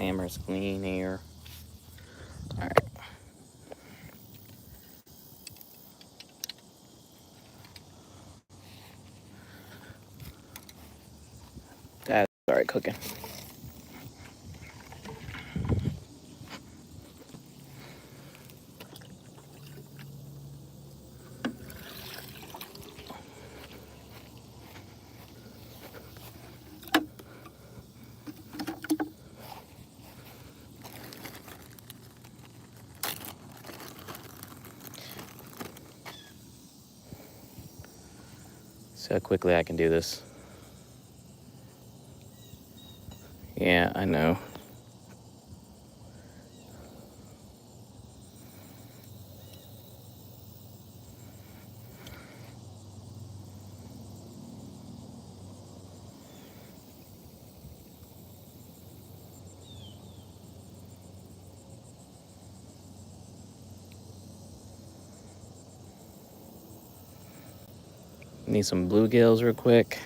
camera's clean here. All right. That's already cooking. See how quickly I can do this. Yeah, I know. Need some bluegills real quick.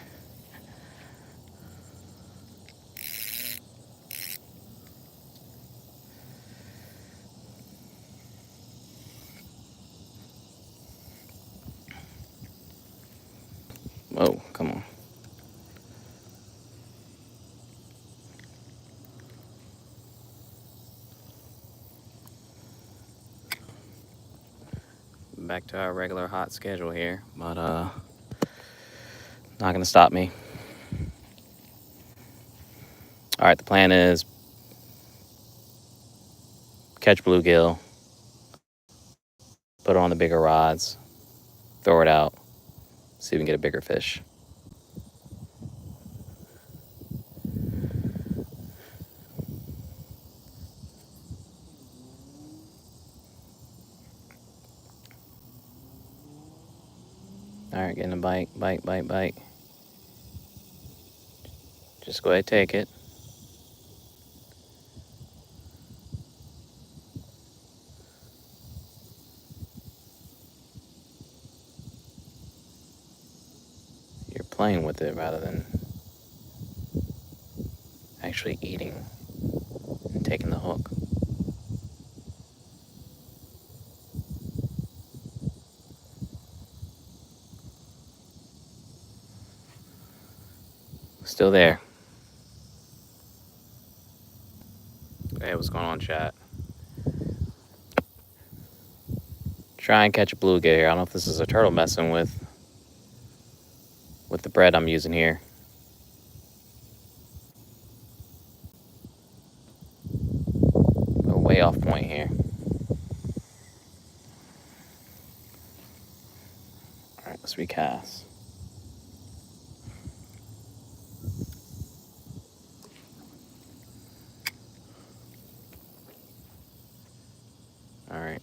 Whoa, come on. Back to our regular hot schedule here, but not gonna stop me. All right, the plan is catch bluegill, put it on the bigger rods, throw it out, see if we can get a bigger fish. All right, getting a bite, bite. Just go ahead and take it. You're playing with it rather than actually eating and taking the hook. Still there. Hey, what's going on, chat? Try and catch a bluegill here. I don't know if this is a turtle messing with the bread I'm using here. We're way off point here. All right, let's recast. All right.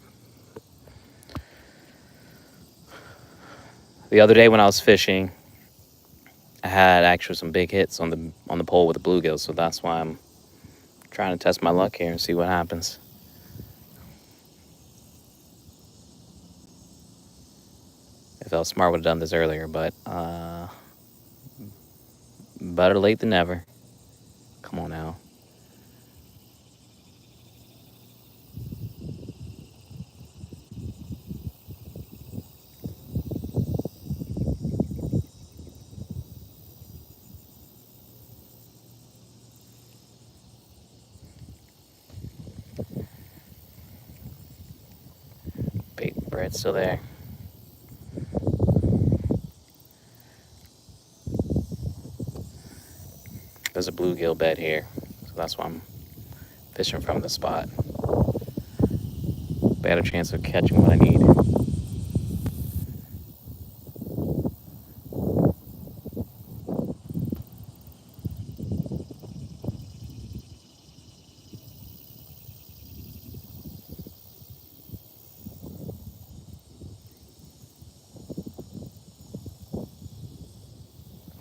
The other day when I was fishing, I had actually some big hits on the pole with the bluegill, so that's why I'm trying to test my luck here and see what happens. If I was smart, would have done this earlier, but better late than never. Come on now. Bait bread's still there. There's a bluegill bed here, so that's why I'm fishing from the spot. Better chance of catching what I need.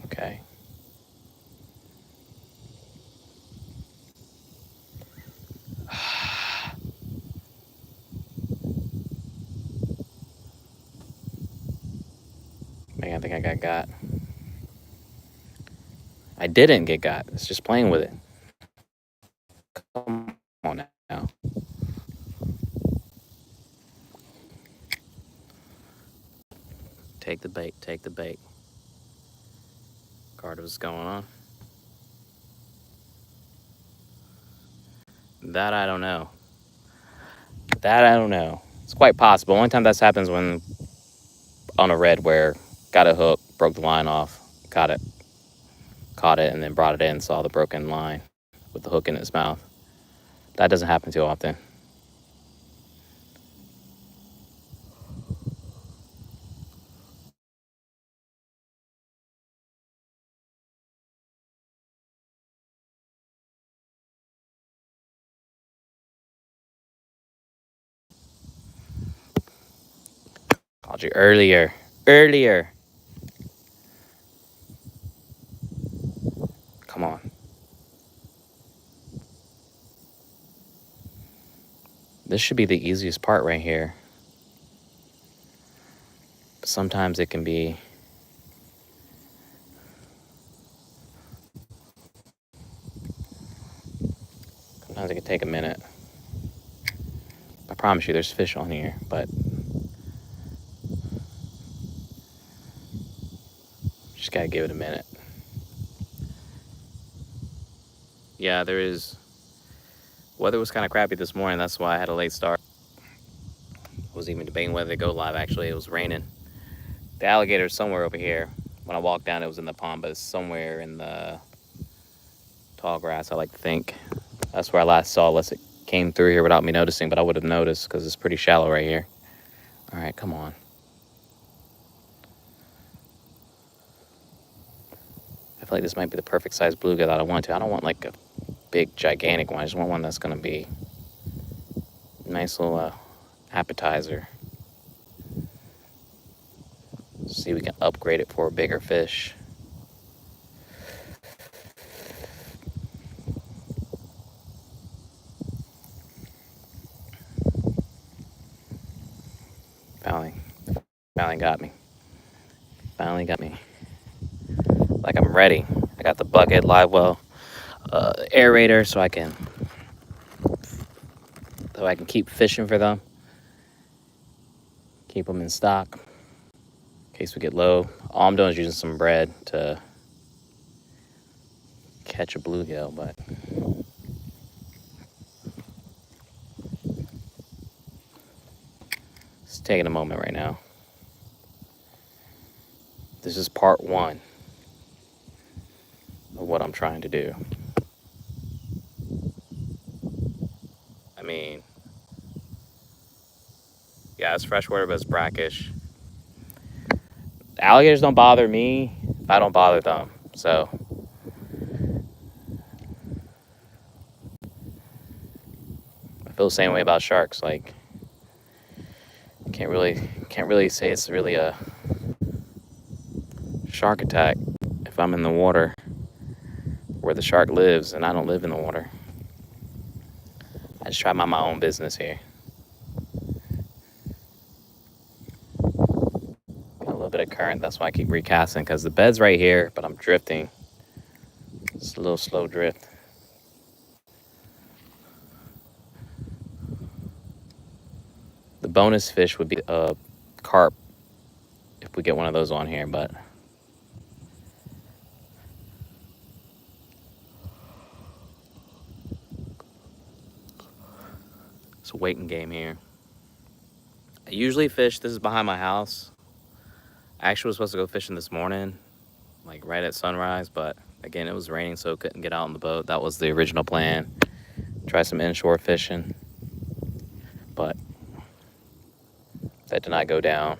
Okay. Man, I think I got. I didn't get got. It's just playing with it. Come Take the bait, take the bait. Carter, what's going on? That I don't know. That I don't know. It's quite possible. Only time that happens when on a red where got a hook, broke the line off, caught it, and then brought it in, saw the broken line with the hook in its mouth. That doesn't happen too often. Called you earlier. Come on. This should be the easiest part right here. But sometimes it can be sometimes it can take a minute. I promise you there's fish on here, but just gotta give it a minute. Yeah, there is. Weather was kind of crappy this morning. That's why I had a late start. I was even debating whether to go live. Actually, it was raining. The alligator's somewhere over here. When I walked down, it was in the pond, but it's somewhere in the tall grass, I like to think. That's where I last saw, unless it came through here without me noticing, but I would have noticed because it's pretty shallow right here. All right, come on. I feel like this might be the perfect size bluegill that I want to. I don't want like a big, gigantic one. I just want one that's going to be a nice little appetizer. See if we can upgrade it for a bigger fish. Finally got me. Finally got me. Like I'm ready. I got the bucket, live well, aerator, so I can keep fishing for them. Keep them in stock in case we get low. All I'm doing is using some bread to catch a bluegill, but it's taking a moment right now. This is part one of what I'm trying to do. I mean, yeah, it's freshwater, but it's brackish. The alligators don't bother me if I don't bother them. So I feel the same way about sharks. Like, can't really say it's really a shark attack if I'm in the water where the shark lives and I don't live in the water. I just try to mind my own business here. Got a little bit of current, that's why I keep recasting, because the bed's right here, but I'm drifting. It's a little slow drift. The bonus fish would be a carp if we get one of those on here, but it's a waiting game here. I usually fish, this is behind my house. I actually was supposed to go fishing this morning, like right at sunrise, but again, it was raining, so couldn't get out on the boat. That was the original plan. Try some inshore fishing, but that did not go down.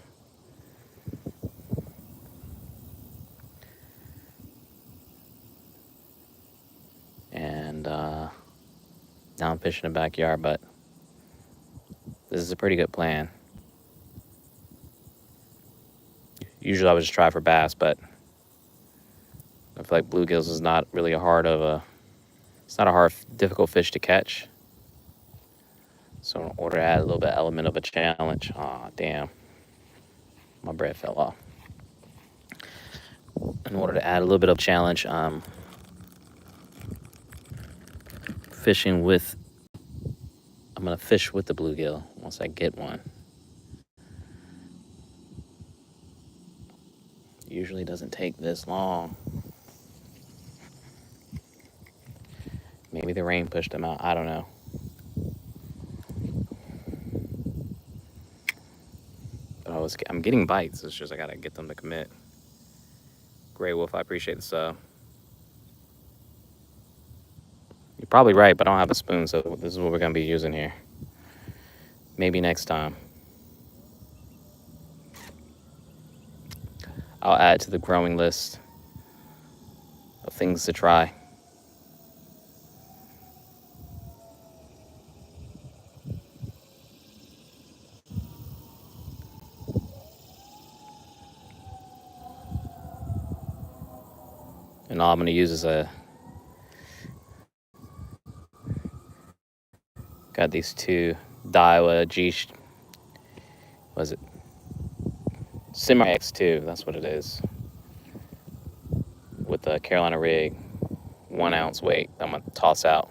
And now I'm fishing in the backyard, but this is a pretty good plan. Usually I would just try for bass, but I feel like bluegills is not really it's not a hard, difficult fish to catch. So in order to add a little bit element of a challenge, damn, my bread fell off. In order to add a little bit of challenge, I'm gonna fish with the bluegill once I get one. Usually doesn't take this long. Maybe the rain pushed them out. I don't know. But I'm getting bites. It's just I gotta get them to commit. Gray Wolf, I appreciate the sub. You're probably right, but I don't have a spoon, so this is what we're gonna be using here. Maybe next time. I'll add to the growing list of things to try. And all I'm gonna use is got these two Daiwa was it? Samurai X2, that's what it is. With the Carolina rig, 1 ounce weight. I'm gonna toss out.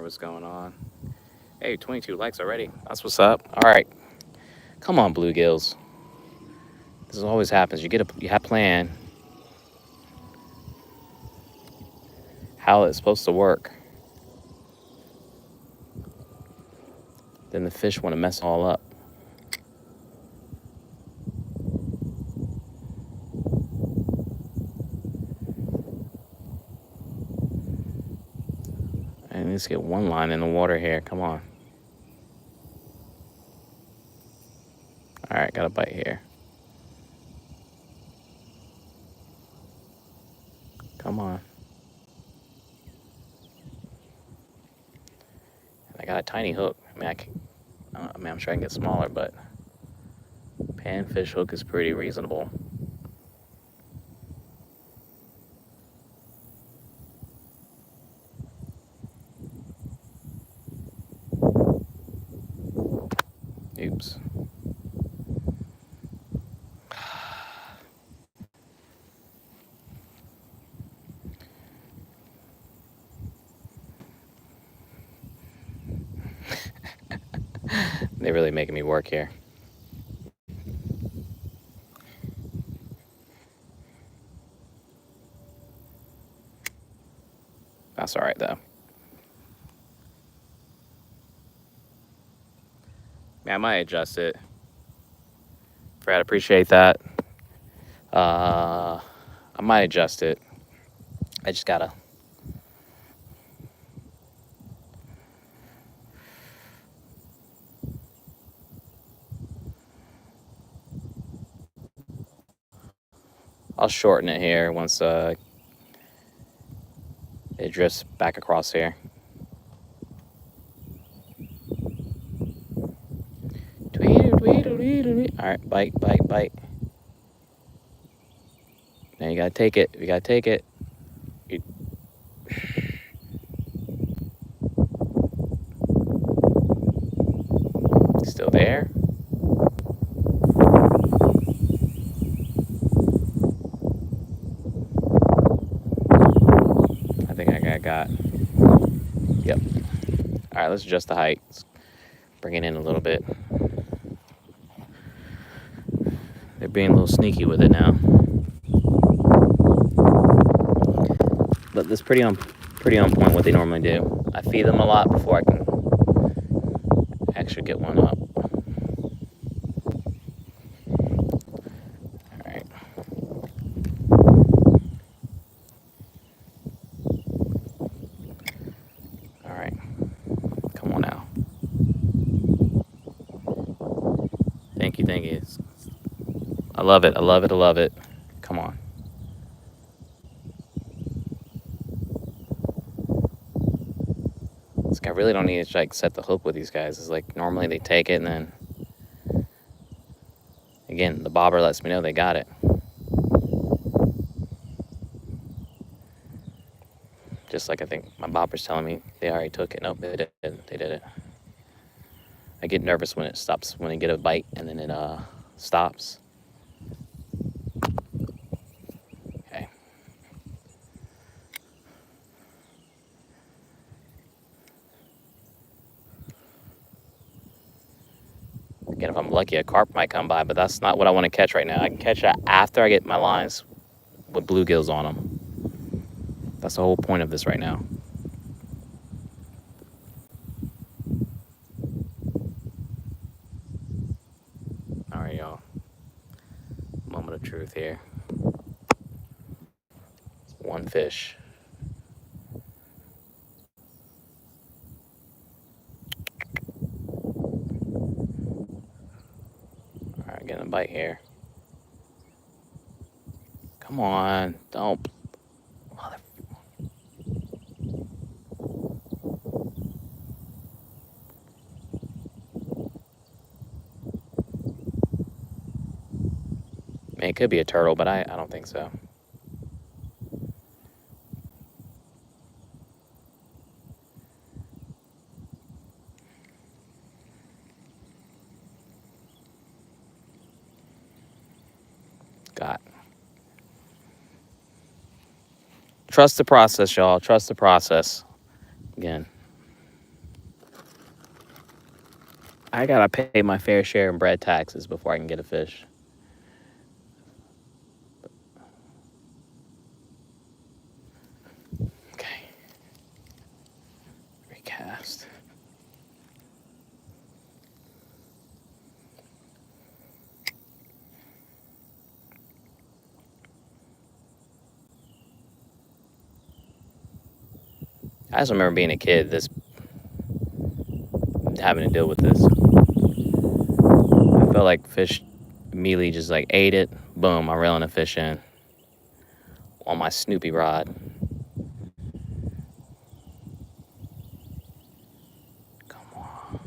What's going on? Hey, 22 likes already. That's what's up. All right, come on, bluegills. This always happens. You have a plan how it's supposed to work. Then the fish want to mess it all up. And let's get one line in the water here. Come on. All right, got a bite here. Come on. And I got a tiny hook. I'm sure I can get smaller, but panfish hook is pretty reasonable. Oops. They're really making me work here. That's all right, though. Man, I might adjust it. Fred, appreciate that. I might adjust it. I just gotta. I'll shorten it here once it drifts back across here. All right, bite. Now you gotta take it. You gotta take it. Still there? I think I got. Yep. All right, let's adjust the height. Let's bring it in a little bit. They're being a little sneaky with it now. But that's pretty on point what they normally do. I feed them a lot before I can actually get one up. All right. All right. Come on now. Thank you. I love it. Come on. I really don't need to like set the hook with these guys. It's like normally they take it and then again the bobber lets me know they got it. Just like I think my bobber's telling me they already took it. Nope, they did it. I get nervous when it stops, when I get a bite and then it stops. Okay. Again, if I'm lucky, a carp might come by, but that's not what I want to catch right now. I can catch it after I get my lines with bluegills on them. That's the whole point of this right now. All right, y'all. Moment of truth here. One fish. All right, getting a bite here. Come on, don't. Mother. Man, it could be a turtle, but I don't think so. God. Trust the process, y'all. Trust the process. Again, I gotta pay my fair share in bread taxes before I can get a fish. Okay. Recast. I just remember being a kid, this having to deal with this. I felt like fish immediately just like ate it. Boom, I'm reeling a fish in on my Snoopy rod. Come on.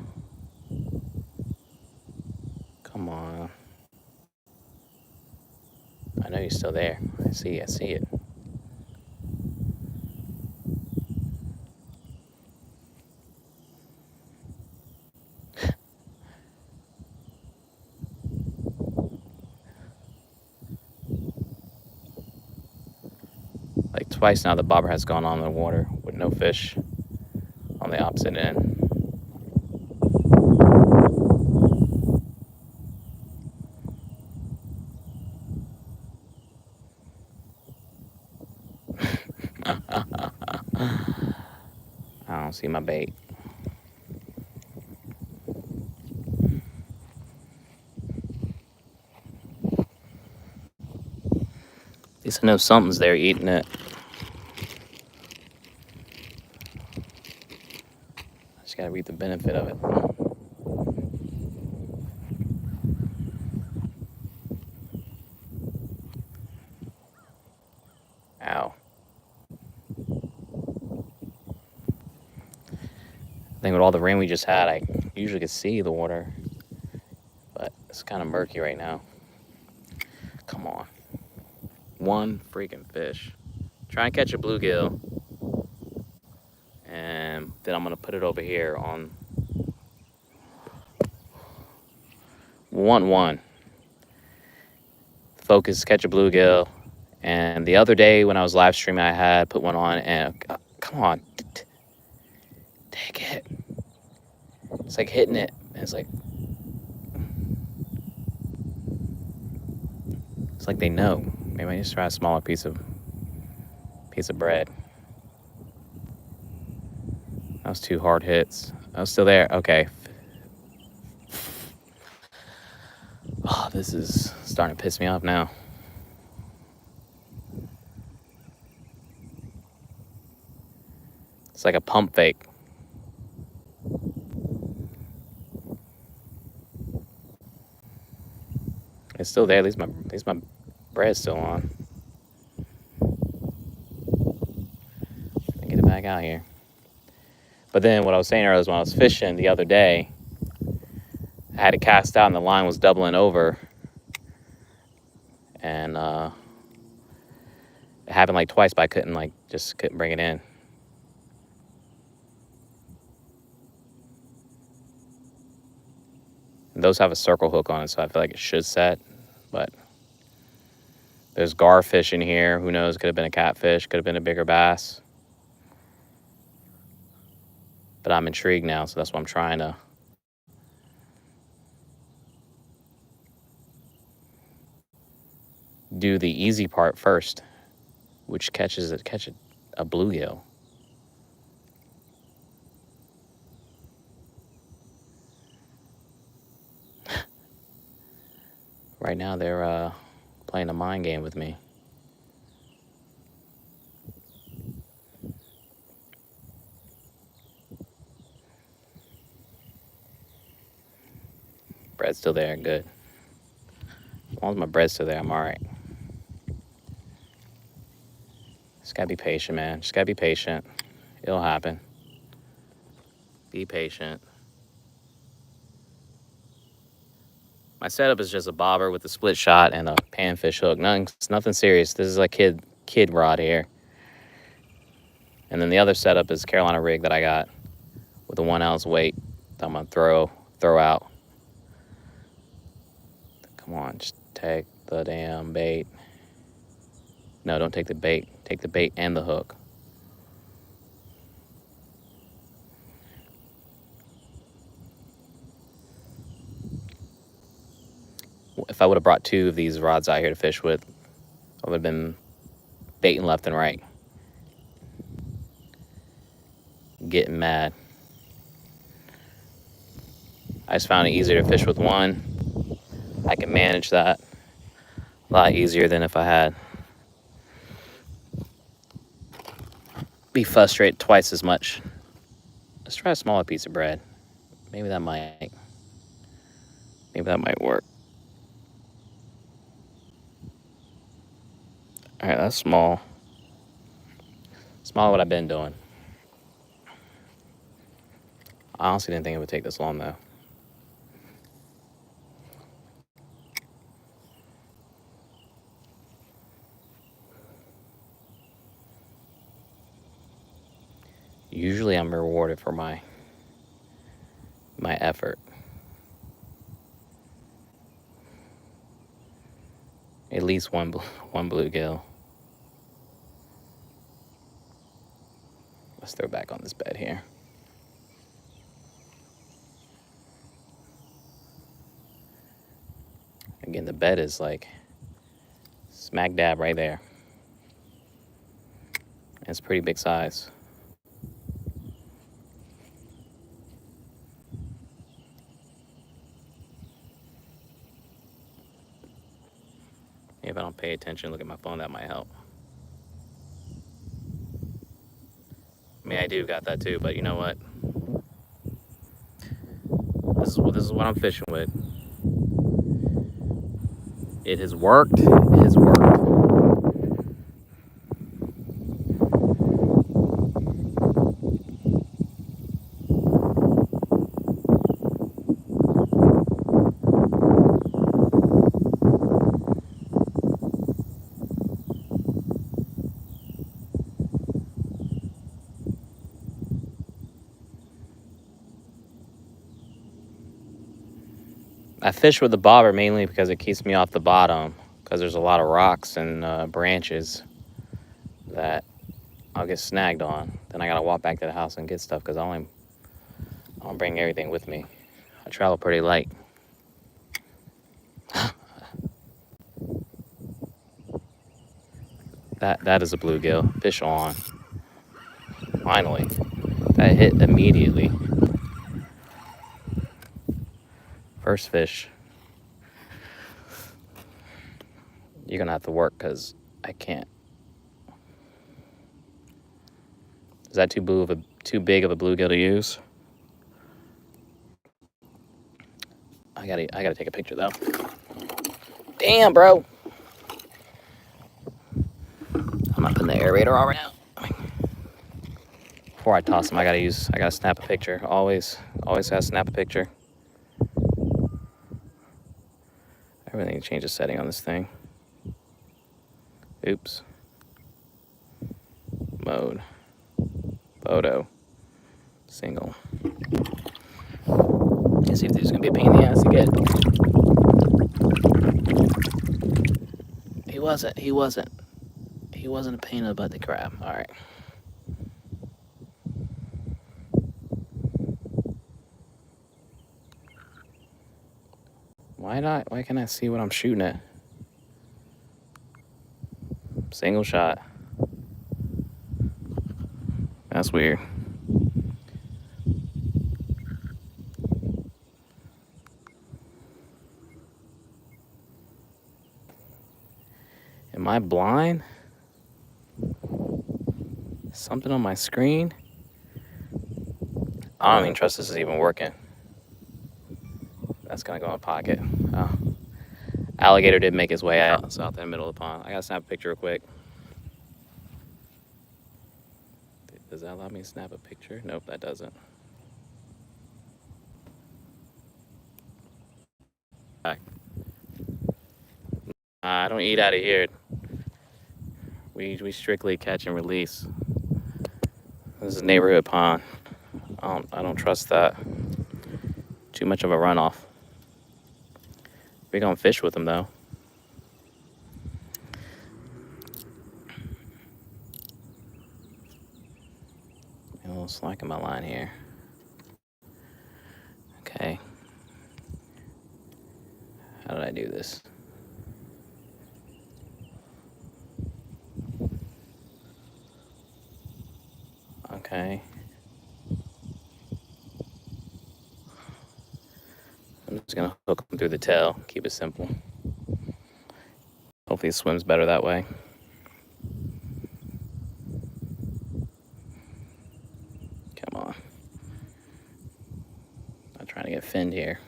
Come on. I know you're still there. I see it. Like twice now the bobber has gone on in the water with no fish on the opposite end. I don't see my bait. At least I know something's there eating it. I just gotta reap the benefit of it. Ow. I think with all the rain we just had, I usually could see the water, but it's kind of murky right now. Come on. One freaking fish. Try and catch a bluegill. And then I'm gonna put it over here on 1-1. Focus, catch a bluegill. And the other day when I was live streaming, I had put one on and come on. Take it. It's like hitting it. It's like they know. Maybe I just try a smaller piece of bread. That was 2 hard hits. I was still there. Okay. Oh, this is starting to piss me off now. It's like a pump fake. It's still there. At least my bread's still on. Get it back out here. But then what I was saying earlier is when I was fishing the other day, I had it cast out and the line was doubling over. And it happened like twice, but I couldn't bring it in. And those have a circle hook on it, so I feel like it should set. But there's garfish in here. Who knows? Could have been a catfish. Could have been a bigger bass. But I'm intrigued now, so that's why I'm trying to do the easy part first, which catch a bluegill. Right now they're playing a mind game with me. Bread's still there, good. As long as my bread's still there, I'm all right. Just gotta be patient, man. Just gotta be patient. It'll happen. Be patient. My setup is just a bobber with a split shot and a panfish hook. Nothing serious. This is a kid rod here. And then the other setup is Carolina rig that I got with a 1 ounce weight that I'm gonna throw out. Come on, just take the damn bait. No, don't take the bait. Take the bait and the hook. If I would have brought 2 of these rods out here to fish with, I would have been baiting left and right. Getting mad. I just found it easier to fish with one. I can manage that a lot easier than if I had be frustrated twice as much. Let's try a smaller piece of bread. Maybe that might work. All right, that's small. Smaller what I've been doing. I honestly didn't think it would take this long, though. Usually I'm rewarded for my effort. At least one bluegill. Let's throw back on this bed here. Again, the bed is like smack dab right there. It's pretty big size. If I don't pay attention, look at my phone, that might help. I mean, I do got that too, but you know what? This is what I'm fishing with. It has worked. It has worked. I fish with the bobber mainly because it keeps me off the bottom, because there's a lot of rocks and branches that I'll get snagged on. Then I gotta walk back to the house and get stuff because I don't bring everything with me. I travel pretty light. That is a bluegill. Fish on. Finally. That hit immediately. First fish. You're gonna have to work because I can't. Is that too big of a bluegill to use? I gotta take a picture though. Damn, bro. I'm not putting the aerator on right now. Before I toss them, I gotta snap a picture. Always gotta snap a picture. I really need to change the setting on this thing. Oops. Mode. Photo. Single. me see if there's gonna be a pain in the ass to get. He wasn't a pain in the butt to grab. All right. Why can't I see what I'm shooting at? Single shot. That's weird. Am I blind? Something on my screen? I don't even trust this is even working. That's gonna go in my pocket. Oh. Alligator did make his way out. It's out there in the middle of the pond. I gotta snap a picture real quick. Does that allow me to snap a picture? Nope, that doesn't. I don't eat out of here. We strictly catch and release. This is a neighborhood pond. I don't trust that. Too much of a runoff. We're gonna fish with them though. A little slack in my line here. Okay. How did I do this? Okay. I'm just gonna hook him through the tail, keep it simple. Hopefully he swims better that way. Come on. I'm trying to get finned here.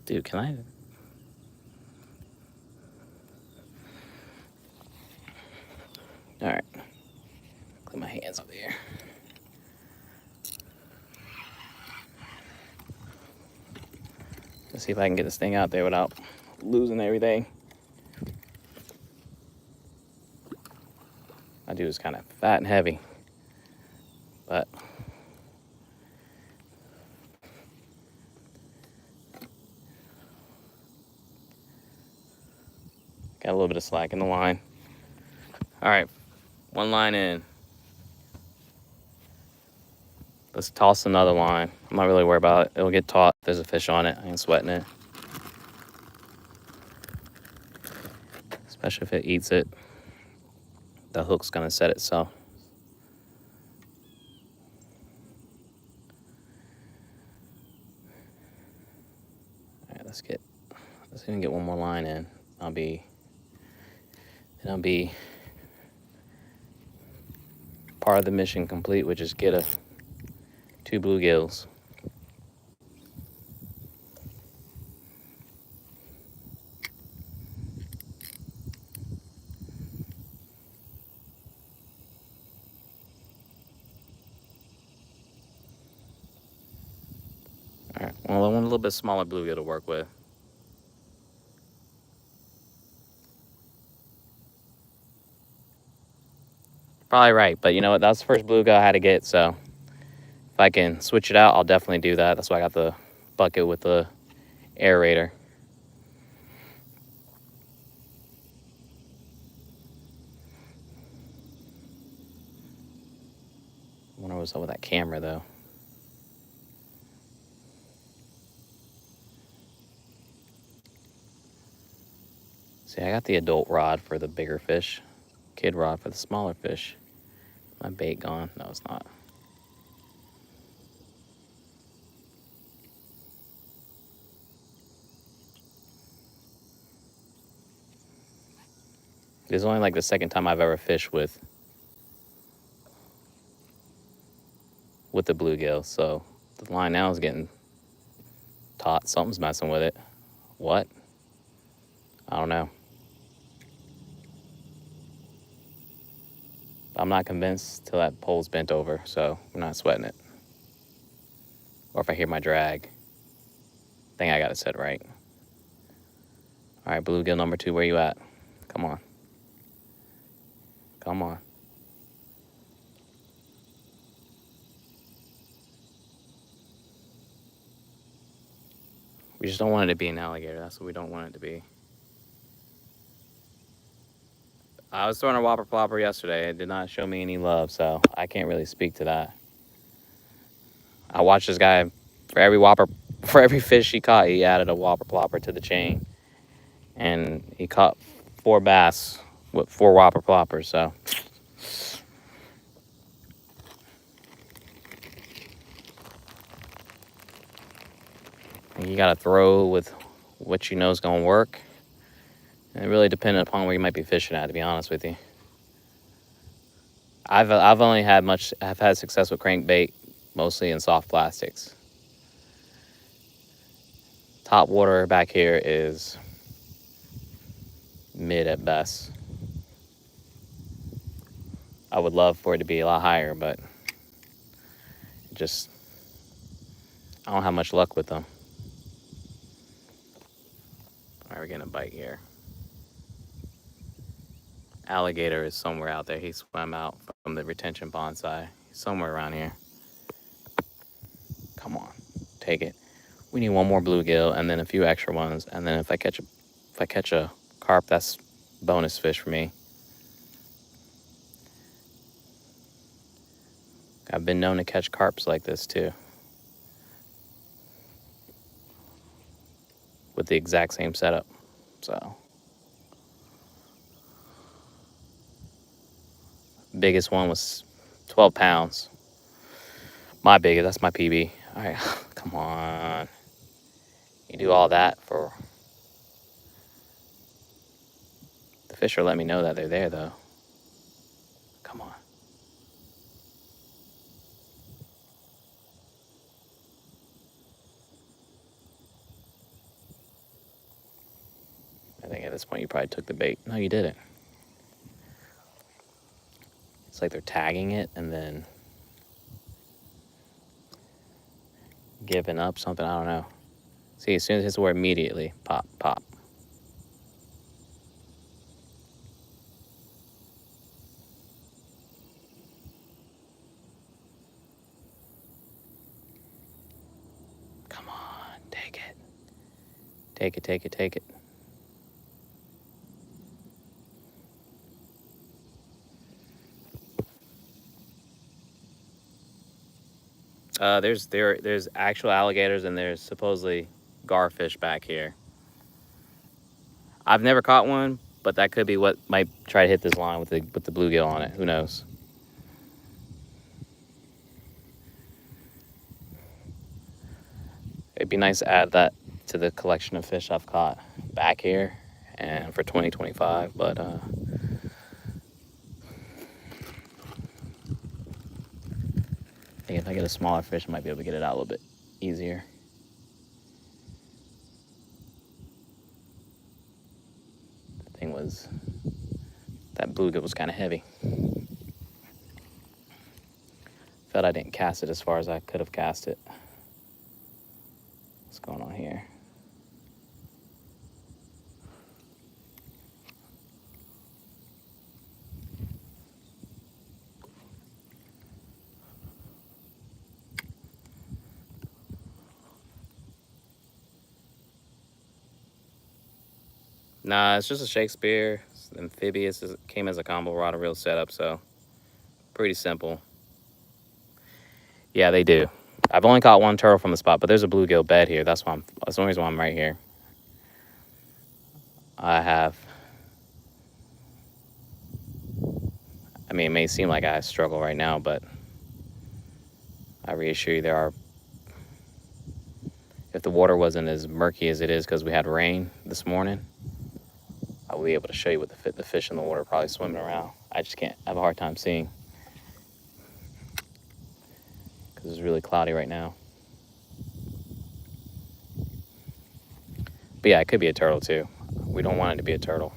Dude, can I? All right. Clean my hands up here. Let's see if I can get this thing out there without losing everything. My dude is kind of fat and heavy, but got a little bit of slack in the line. All right, one line in. Let's toss another line. I'm not really worried about it. It'll get taut. There's a fish on it. I ain't sweating it. Especially if it eats it. The hook's gonna set itself. All right, let's even get one more line in. I'll be part of the mission complete, which is get 2 bluegills. All right, well, I want a little bit smaller bluegill to work with. Probably right, but you know what? That's the first bluegill I had to get, so if I can switch it out, I'll definitely do that. That's why I got the bucket with the aerator. I wonder what's up with that camera, though. See, I got the adult rod for the bigger fish, kid rod for the smaller fish. My bait gone? No, it's not. This is only like the second time I've ever fished with the bluegill, so the line now is getting taut. Something's messing with it. What? I don't know. I'm not convinced till that pole's bent over, so I'm not sweating it. Or if I hear my drag, I think I got it set right. All right, bluegill number 2, where you at? Come on. Come on. We just don't want it to be an alligator. That's what we don't want it to be. I was throwing a whopper plopper yesterday. It did not show me any love, so I can't really speak to that. I watched this guy for every fish he caught, he added a whopper plopper to the chain, and he caught 4 bass with 4 whopper ploppers. So you gotta throw with what you know is gonna work, and it really depends upon where you might be fishing at. To be honest with you, I've had success with crankbait, mostly in soft plastics. Top water back here is mid at best. I would love for it to be a lot higher, but just I don't have much luck with them. All right, we're getting a bite here. Alligator is somewhere out there. He swam out from the retention pond side. He's somewhere around here. Come on, take it. We need one more bluegill and then a few extra ones. And then if I catch a carp, that's bonus fish for me. I've been known to catch carps like this too, with the exact same setup. So biggest one was 12 pounds. That's my PB. All right, come on. You do all that for... The fish are letting me know that they're there though. Come on. I think at this point you probably took the bait. No, you didn't. It's like they're tagging it and then giving up something. I don't know. See, as soon as it hits the word, immediately pop, pop. Come on, take it. Take it, take it, take it. There's actual alligators and there's supposedly garfish back here. I've never caught one, but that could be what might try to hit this line with the bluegill on it. Who knows? It'd be nice to add that to the collection of fish I've caught back here and for 2025, but I think if I get a smaller fish, I might be able to get it out a little bit easier. The thing was, that bluegill was kind of heavy. Felt I didn't cast it as far as I could have cast it. What's going on here? Nah, it's just a Shakespeare. It's amphibious. It came as a combo rod, a real setup, so pretty simple. Yeah, they do. I've only caught one turtle from the spot, but there's a bluegill bed here. That's the only reason why I'm right here. I mean, it may seem like I struggle right now, but I reassure you if the water wasn't as murky as it is because we had rain this morning, I will be able to show you what the fish in the water are probably swimming around. I just can't. I have a hard time seeing because it's really cloudy right now. But yeah, it could be a turtle too. We don't want it to be a turtle.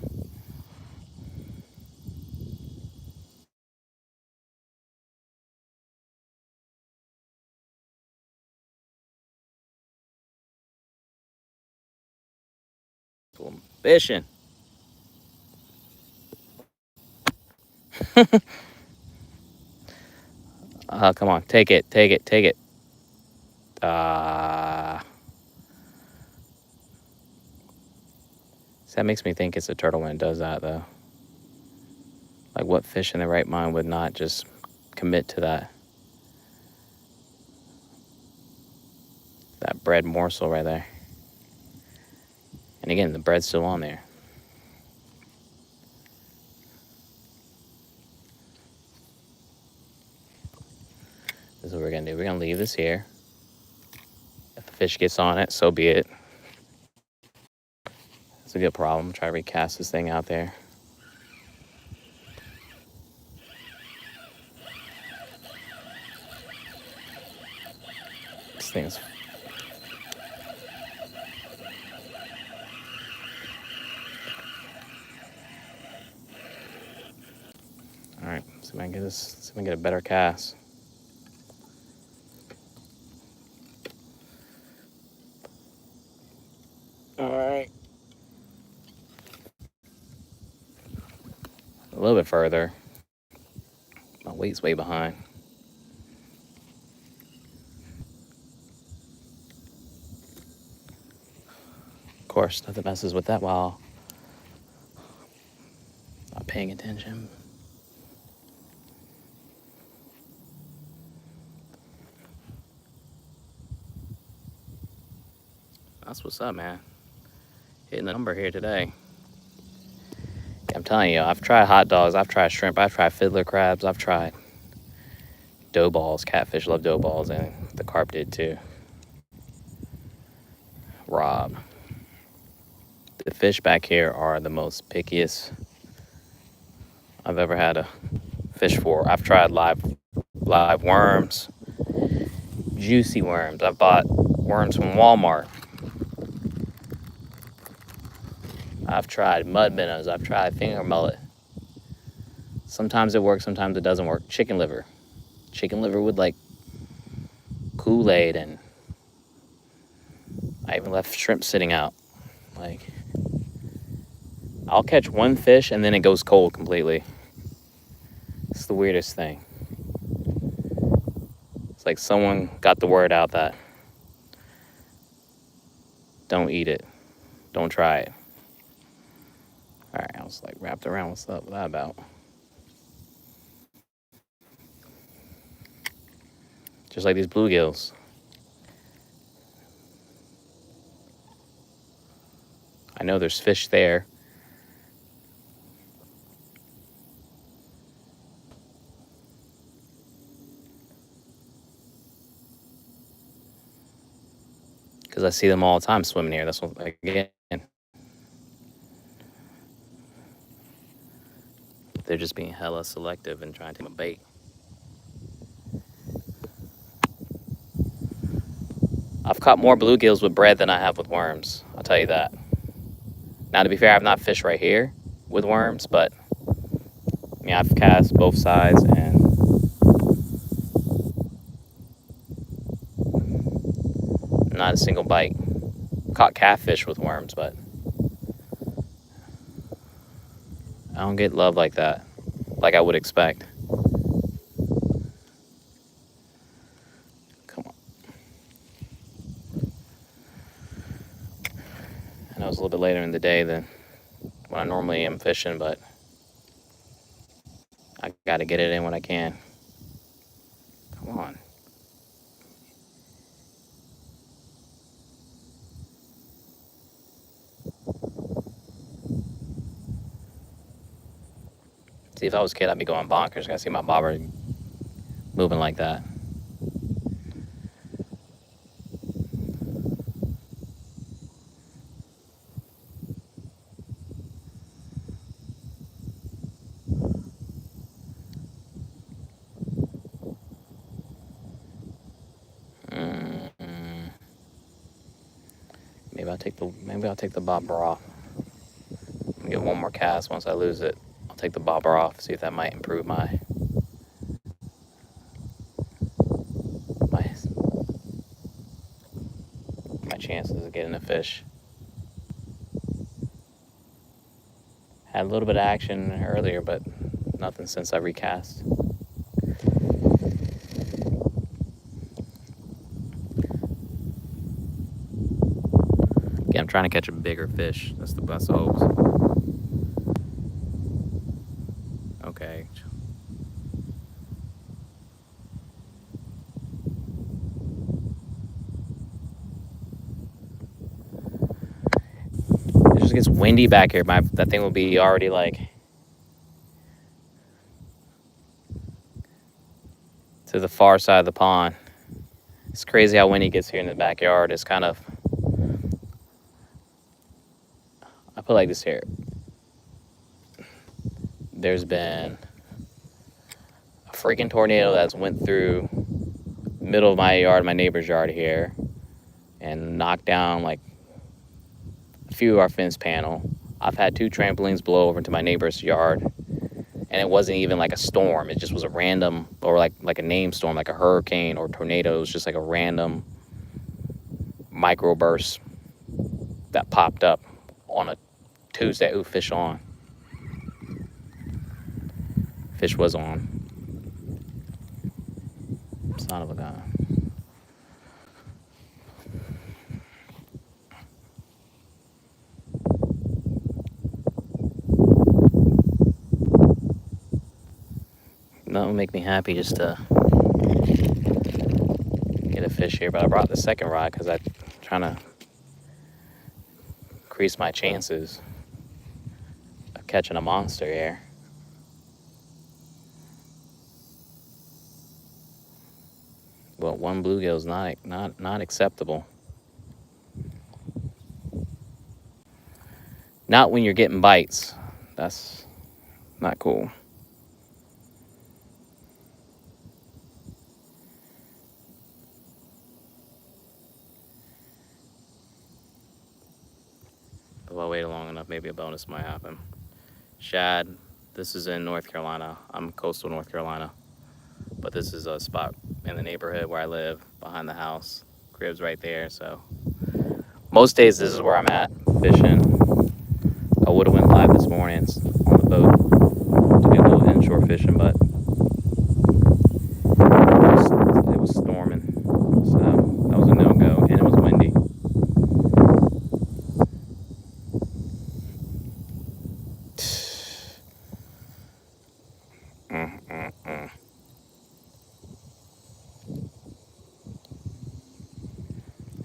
Fishing. Come on, take it, take it, take it. That makes me think it's a turtle when it does that, though. Like, what fish in their right mind would not just commit to that bread morsel right there? And again, the bread's still on there. This is what we're gonna do. We're gonna leave this here. If the fish gets on it, so be it. It's a good problem. Try to recast this thing out there. This thing's... Alright, see if I can get this, see if I can get a better cast. Alright. A little bit further. My weight's way behind. Of course, nothing messes with that while not paying attention. That's what's up, man. Hitting the number here today. I'm telling you, I've tried hot dogs, I've tried shrimp, I've tried fiddler crabs, I've tried dough balls. Catfish love dough balls, and the carp did too. Rob. The fish back here are the most pickiest I've ever had a fish for. I've tried live worms, juicy worms. I've bought worms from Walmart. I've tried mud minnows. I've tried finger mullet. Sometimes it works, sometimes it doesn't work. Chicken liver. Chicken liver with like Kool-Aid, and I even left shrimp sitting out. Like, I'll catch one fish and then it goes cold completely. It's the weirdest thing. It's like someone got the word out that don't eat it. Don't try it. Alright, I was like wrapped around. What's up with that about? Just like these bluegills. I know there's fish there. Because I see them all the time swimming here. That's what, again, they're just being hella selective and trying to take a bait. I've caught more bluegills with bread than I have with worms. I'll tell you that. Now, to be fair, I've not fished right here with worms, but I mean, I've cast both sides and not a single bite. Caught catfish with worms, but I don't get love like that, like I would expect. Come on. I know it's a little bit later in the day than when I normally am fishing, but I gotta get it in when I can. Come on. See, if I was a kid, I'd be going bonkers. I gotta see my bobber moving like that. Maybe I'll take the bobber off. Get one more cast. Once I lose it, I'll take the bobber off. See if that might improve my chances of getting a fish. Had a little bit of action earlier, but nothing since I recast. Yeah, I'm trying to catch a bigger fish. That's the hopes. Okay. It just gets windy back here. That thing will be already like to the far side of the pond. It's crazy how windy it gets here in the backyard. It's kind of, I put like this here. There's been a freaking tornado that's went through the middle of my yard, my neighbor's yard here, and knocked down like a few of our fence panel. I've had 2 trampolines blow over into my neighbor's yard, and it wasn't even like a storm. It just was a random, or like a named storm, like a hurricane or tornado. It was just like a random microburst that popped up on a Tuesday. Ooh, fish on. Fish was on. Son of a gun. That would make me happy just to get a fish here. But I brought the second rod because I'm trying to increase my chances of catching a monster here. But 1 bluegill is not acceptable. Not when you're getting bites. That's not cool. If I wait long enough, maybe a bonus might happen. Shad, this is in North Carolina. I'm coastal North Carolina. But this is a spot in the neighborhood where I live, behind the house. Crib's right there, so most days this is where I'm at, fishing. I would have went live this morning on the boat to do a little inshore fishing, but it was storming, so that was a no-go, and it was windy.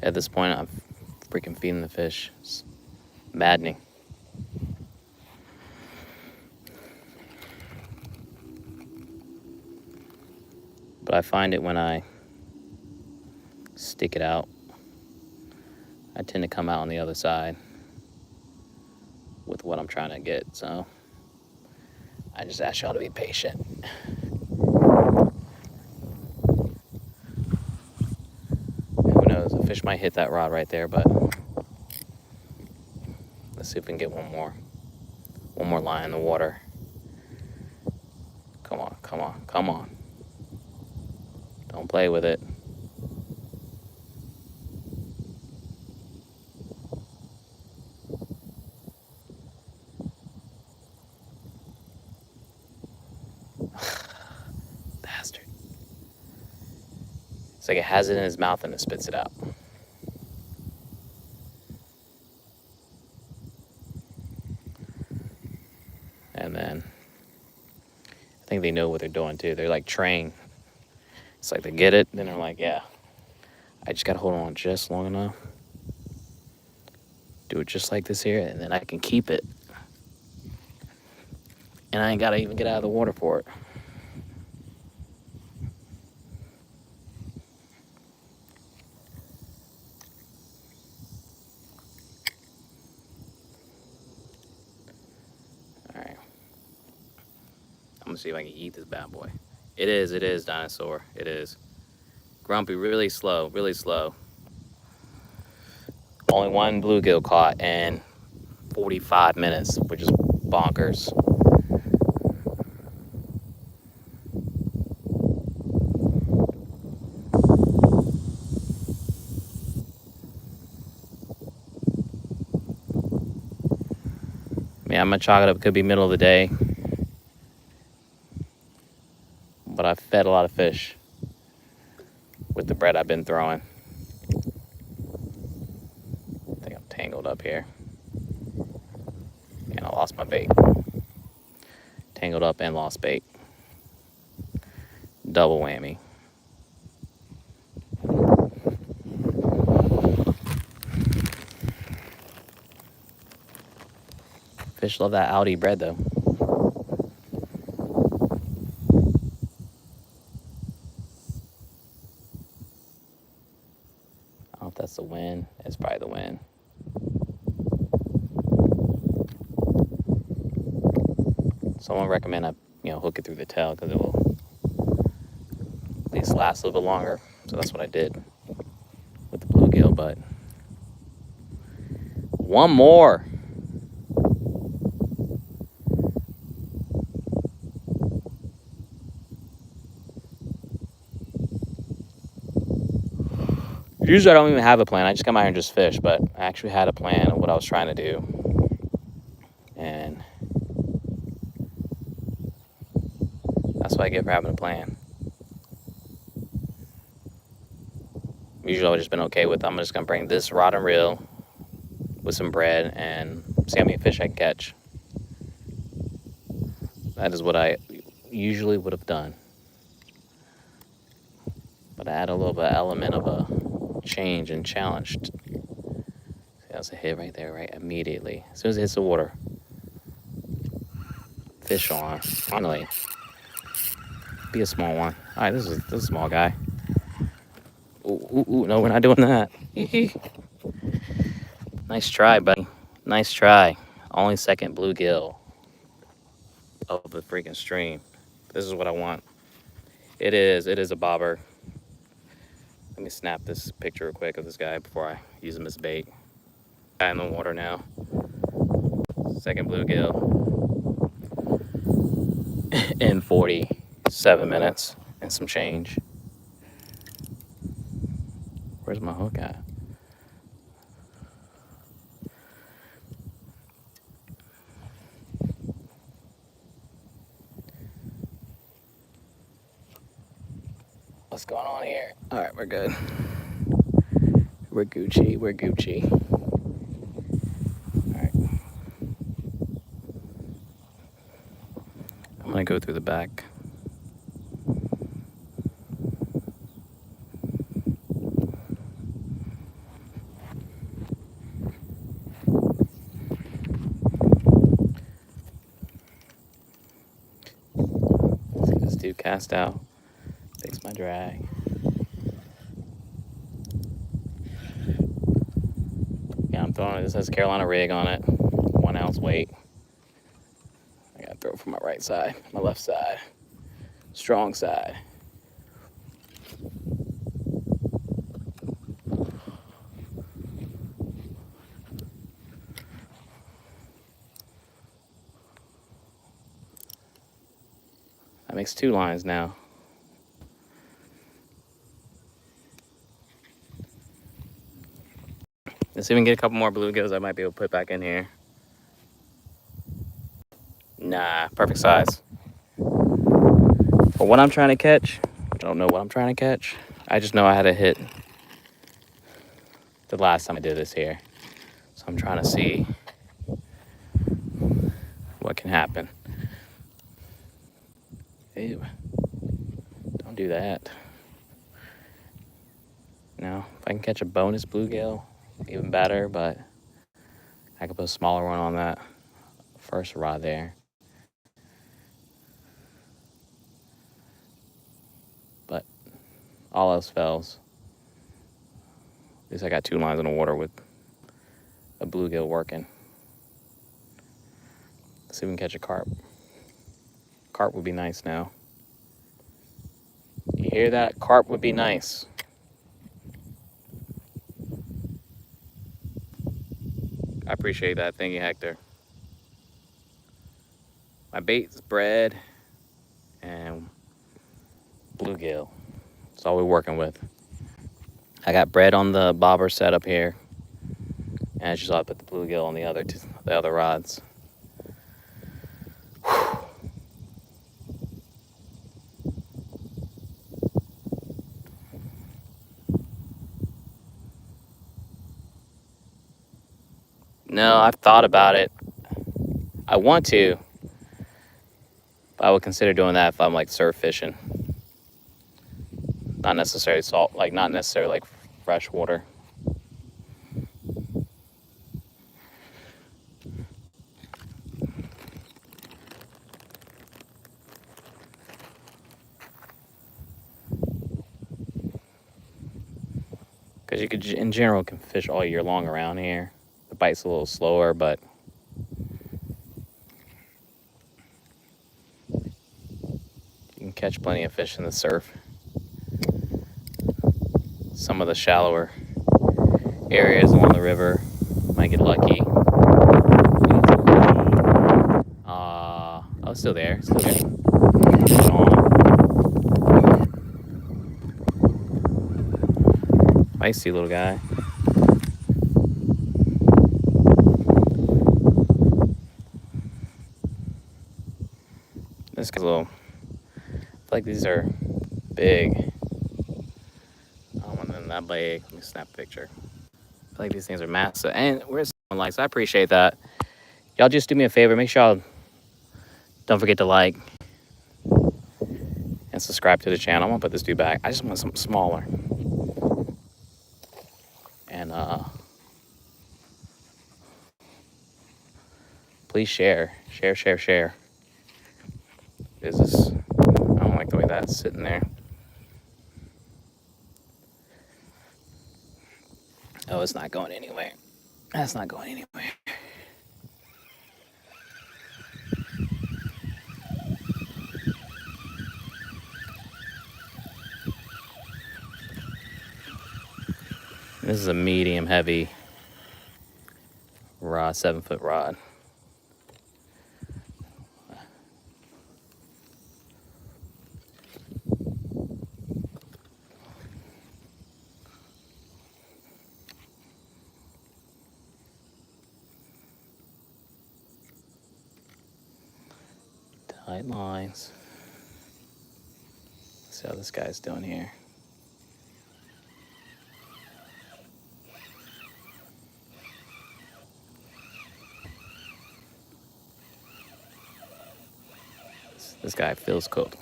At this point, I'm freaking feeding the fish. It's maddening. But I find it when I stick it out, I tend to come out on the other side with what I'm trying to get. So I just ask y'all to be patient. Who knows, a fish might hit that rod right there, but let's see if we can get one more line in the water. Come on, come on, come on. Don't play with it. Bastard. It's like it has it in his mouth and it spits it out. And then I think they know what they're doing too. They're like trained. It's like they get it, then they're like, yeah, I just gotta hold on just long enough. Do it just like this here, and then I can keep it. And I ain't gotta even get out of the water for it. Alright. I'm gonna see if I can eat this bad boy. It is, dinosaur. It is. Grumpy, really slow, really slow. Only 1 bluegill caught in 45 minutes, which is bonkers. Yeah, I'm gonna chalk it up. It could be middle of the day. But I've fed a lot of fish with the bread I've been throwing. I think I'm tangled. tangled up here. And I lost my bait. Tangled up and lost bait. Double whammy. Fish love that Aldi bread though. I don't know if that's the wind. It's probably the wind. Someone recommend I, hook it through the tail because it will at least last a little bit longer. So that's what I did with the bluegill. But one more. Usually I don't even have a plan. I just come out here and just fish, but I actually had a plan of what I was trying to do. And that's what I get for having a plan. Usually I've just been okay with, I'm just going to bring this rod and reel with some bread and see how many fish I can catch. That is what I usually would have done. But I add a little bit of element of a change and challenge. See, that's a hit right there, right? Immediately. As soon as it hits the water. Fish on. Finally. Be a small one. All right, this is a small guy. Ooh, no, we're not doing that. Nice try, buddy. Nice try. Only second bluegill of the freaking stream. This is what I want. It is a bobber. Let me snap this picture real quick of this guy before I use him as bait. Guy in the water now. Second bluegill. In 47 minutes and some change. Where's my hook at? What's going on here? All right, we're good. We're Gucci. We're Gucci. All right. I'm gonna go through the back. See this dude cast out. Fix my drag. Yeah, I'm throwing it. This has Carolina rig on it. 1 ounce weight. I gotta throw it from my right side, my left side. Strong side. That makes 2 lines now. Let's see if we can get a couple more bluegills I might be able to put back in here. Nah, perfect size. For what I'm trying to catch, which I don't know what I'm trying to catch, I just know I had a hit the last time I did this here. So I'm trying to see what can happen. Ew. Don't do that. Now, if I can catch a bonus bluegill, even better, but I could put a smaller one on that first rod there. But all else fails. At least I got 2 lines in the water with a bluegill working. Let's see if we can catch a carp. Carp would be nice now. You hear that? Carp would be nice. I appreciate that. Thank you, Hector. My bait's bread and bluegill. That's all we're working with. I got bread on the bobber set up here. And as you saw, I put the bluegill on the other rods. Whew. No, I've thought about it. I want to, but I would consider doing that if I'm like surf fishing. Not necessarily salt, like not necessarily like fresh water. Because you could, in general, can fish all year long around here. The bite's a little slower, but you can catch plenty of fish in the surf. Some of the shallower areas along the river might get lucky. Oh, still there. Still there. Feisty little guy. This guy's a little. I feel like these are big. Oh, and then that leg. Let me snap a picture. I feel like these things are massive. And where's someone likes? I appreciate that. Y'all just do me a favor. Make sure y'all don't forget to like and subscribe to the channel. I'm gonna put this dude back. I just want something smaller. And please share. Share. This is, I don't like the way that's sitting there. Oh, it's not going anywhere. That's not going anywhere. This is a medium heavy rod, 7-foot rod. Tight lines. Let's see how this guy's doing here. This guy feels cooked.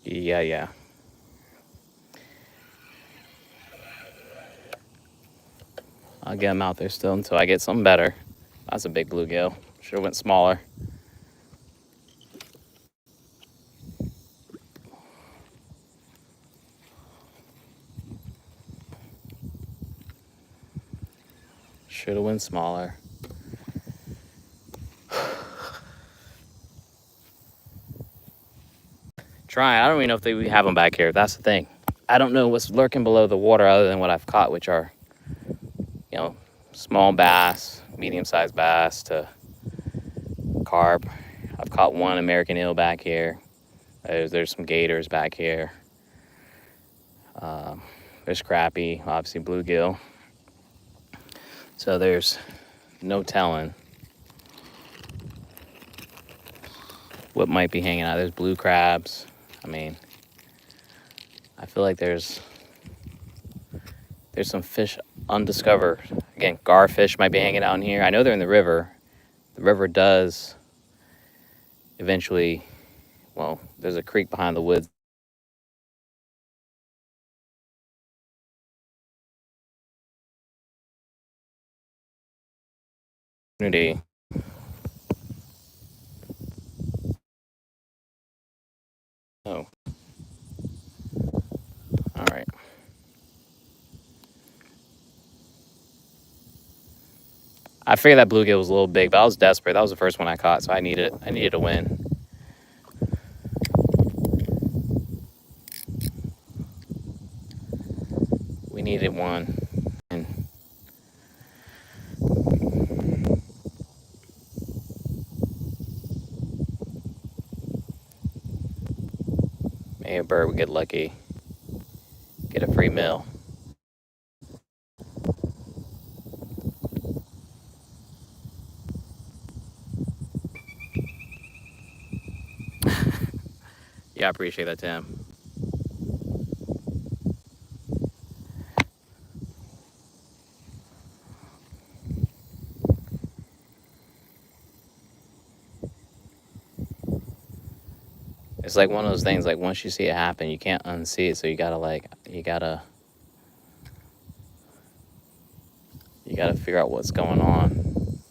Yeah. I'll get him out there still until I get something better. That's a big bluegill. Should have went smaller. Should have went smaller. Trying. I don't even know if we have them back here. That's the thing. I don't know what's lurking below the water other than what I've caught, which are, you know, small bass, medium-sized bass to carp. I've caught one American eel back here. There's some gators back here. There's crappie, obviously bluegill. So there's no telling what might be hanging out. There's blue crabs. I mean, I feel like there's some fish undiscovered. Again, garfish might be hanging out in here. I know they're in the river. The river does eventually, well, there's a creek behind the woods. Oh. All right. I figured that bluegill was a little big, but I was desperate. That was the first one I caught, so I needed a win. We needed one. And maybe a bird would get lucky, get a free meal. Yeah, I appreciate that, Tim. It's like one of those things, like once you see it happen, you can't unsee it. So you gotta figure out what's going on.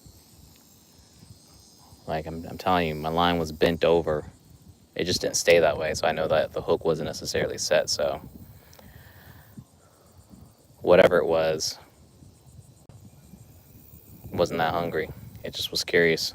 Like I'm telling you, my line was bent over. It just didn't stay that way. So I know that the hook wasn't necessarily set. So whatever it was, wasn't that hungry. It just was curious.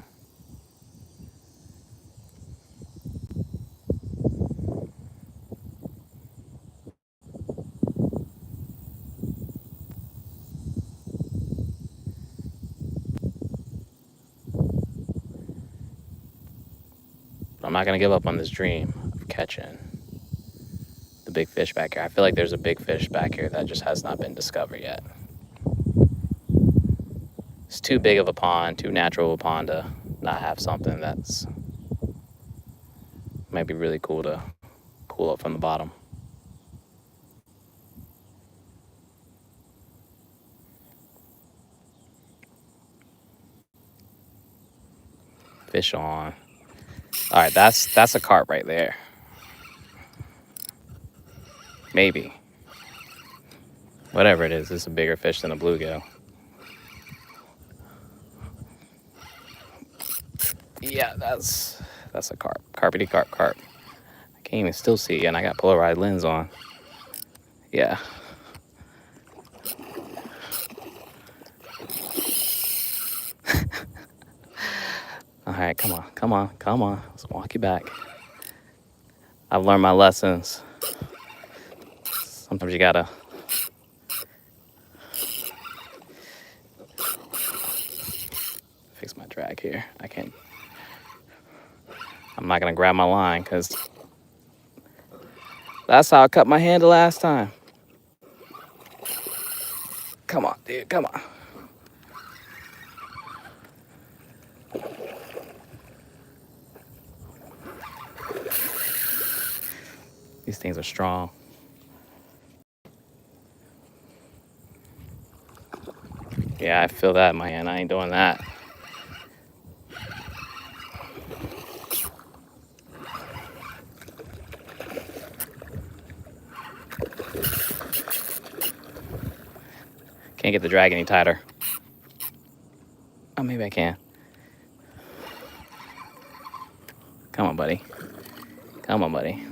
But I'm not gonna give up on this dream of catching the big fish back here. I feel like there's a big fish back here that just has not been discovered yet. It's too big of a pond, too natural of a pond to not have something that's might be really cool to pull up from the bottom. Fish on. All right, that's a carp right there. Maybe. Whatever it is, it's a bigger fish than a bluegill. Yeah, that's a carp. Carpity carp carp. I can't even still see, and I got polarized lens on. Yeah. All right, come on, come on, come on. Let's walk you back. I've learned my lessons. Sometimes you gotta fix my drag here. I'm not gonna grab my line because that's how I cut my hand the last time. Come on, dude, come on. These things are strong. Yeah, I feel that in my hand. I ain't doing that. Can't get the drag any tighter. Oh, maybe I can. Come on, buddy. Come on, buddy.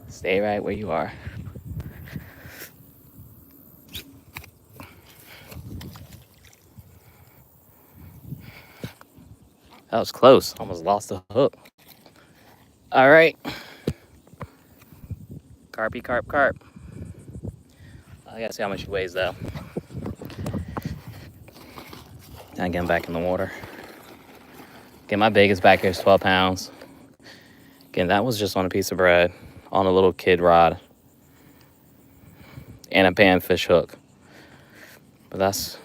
Stay right where you are. That was close. Almost lost the hook. All right. Carpy, carp, carp. I gotta see how much he weighs though. Now get him back in the water. Again, my biggest back here is 12 pounds. Again, that was just on a piece of bread, on a little kid rod, and a panfish hook. But that's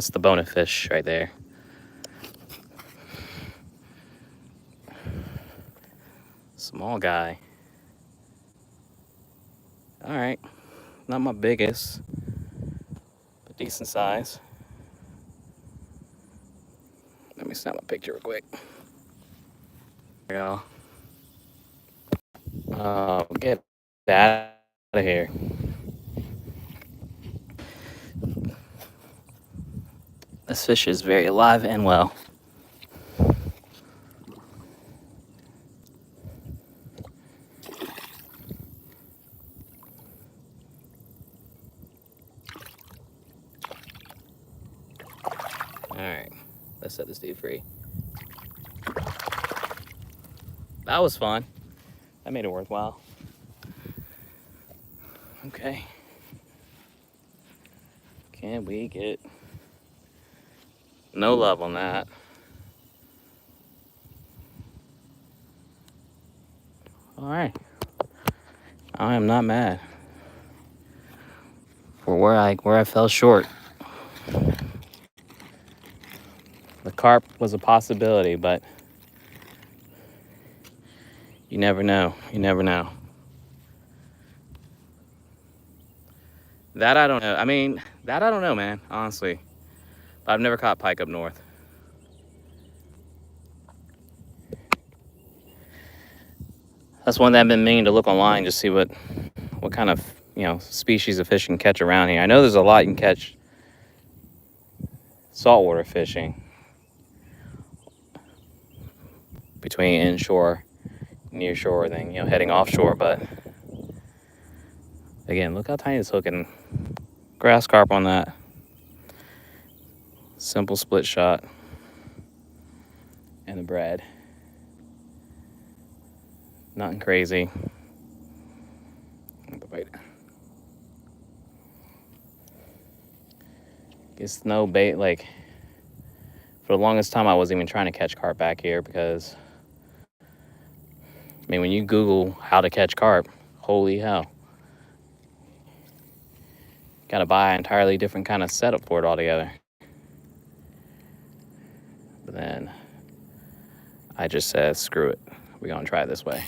the bonus fish right there. Small guy. All right, not my biggest, but decent size. Let me snap a picture real quick. There we go. Oh, get that out of here. This fish is very alive and well. All right, let's set this dude free. That was fun. That made it worthwhile. Okay. Can we get no love on that? All right. I am not mad for where I fell short. The carp was a possibility, but you never know. You never know. That I don't know. I mean, that I don't know, man, honestly. But I've never caught pike up north. That's one that I've been meaning to look online, just see what kind of, species of fish you can catch around here. I know there's a lot you can catch saltwater fishing between inshore, near shore, then heading offshore. But again, look how tiny this hook, and grass carp on that. Simple split shot and the bread. Nothing crazy. It's no bait. Like, for the longest time, I wasn't even trying to catch carp back here because, I mean, when you Google how to catch carp, holy hell. Gotta buy an entirely different kind of setup for it altogether. But then I just said, screw it. We're gonna try it this way.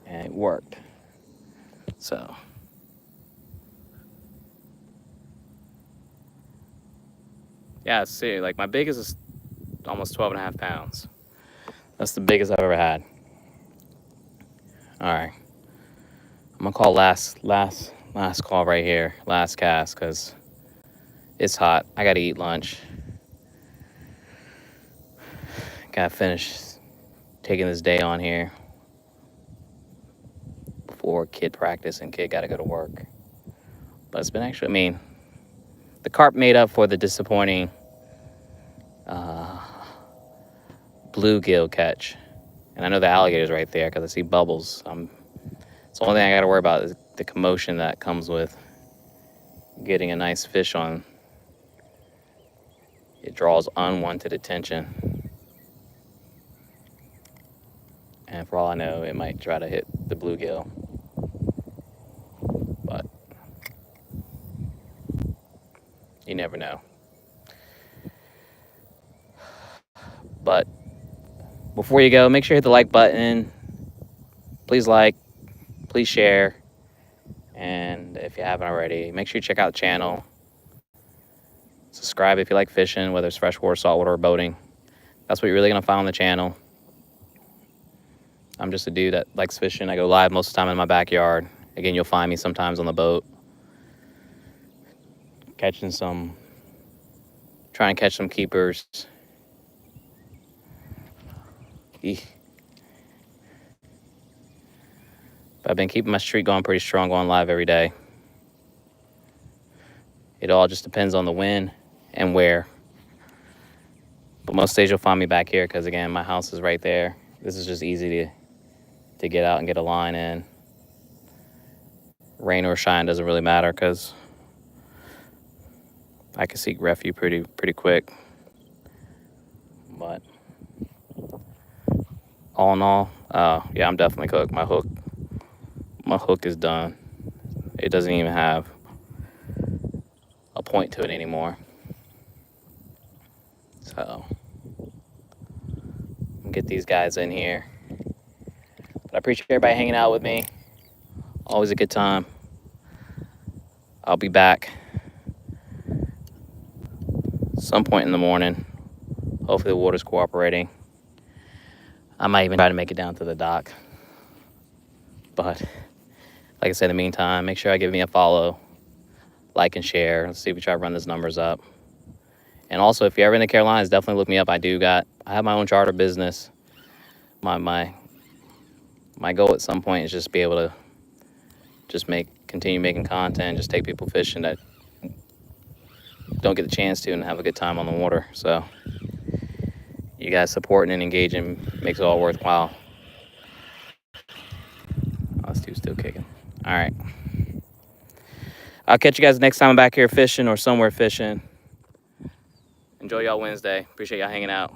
And it worked. So. Yeah, see, like my biggest is almost 12 and a half pounds. That's the biggest I've ever had. All right. I'm gonna call last call right here, last cast, because it's hot. I gotta eat lunch. Gotta finish taking this day on here before kid practice, and kid gotta go to work. But it's been actually, I mean, the carp made up for the disappointing bluegill catch. And I know the alligator's right there because I see bubbles. It's the only thing I gotta worry about is the commotion that comes with getting a nice fish on. It draws unwanted attention. And for all I know, it might try to hit the bluegill. But you never know. But before you go, make sure you hit the like button. Please like, please share. And if you haven't already, make sure you check out the channel. Subscribe if you like fishing, whether it's freshwater, saltwater, or boating. That's what you're really gonna find on the channel. I'm just a dude that likes fishing. I go live most of the time in my backyard. Again, you'll find me sometimes on the boat, trying to catch some keepers. But I've been keeping my streak going pretty strong, going live every day. It all just depends on the wind and where. But most days you'll find me back here because, again, my house is right there. This is just easy to get out and get a line in. Rain or shine doesn't really matter because I can seek refuge pretty quick. But all in all, yeah, I'm definitely cooked. My hook is done. It doesn't even have a point to it anymore. So get these guys in here. But I appreciate everybody hanging out with me. Always a good time. I'll be back some point in the morning. Hopefully the water's cooperating. I might even try to make it down to the dock. But like I said, in the meantime, make sure I give me a follow, like and share. Let's see if we try to run those numbers up. And also, if you're ever in the Carolinas, definitely look me up. I have my own charter business. My goal at some point is just be able to just continue making content, just take people fishing that don't get the chance to and have a good time on the water. So you guys supporting and engaging makes it all worthwhile. Oh, this dude's still kicking. All right. I'll catch you guys next time I'm back here fishing or somewhere fishing. Enjoy y'all Wednesday. Appreciate y'all hanging out.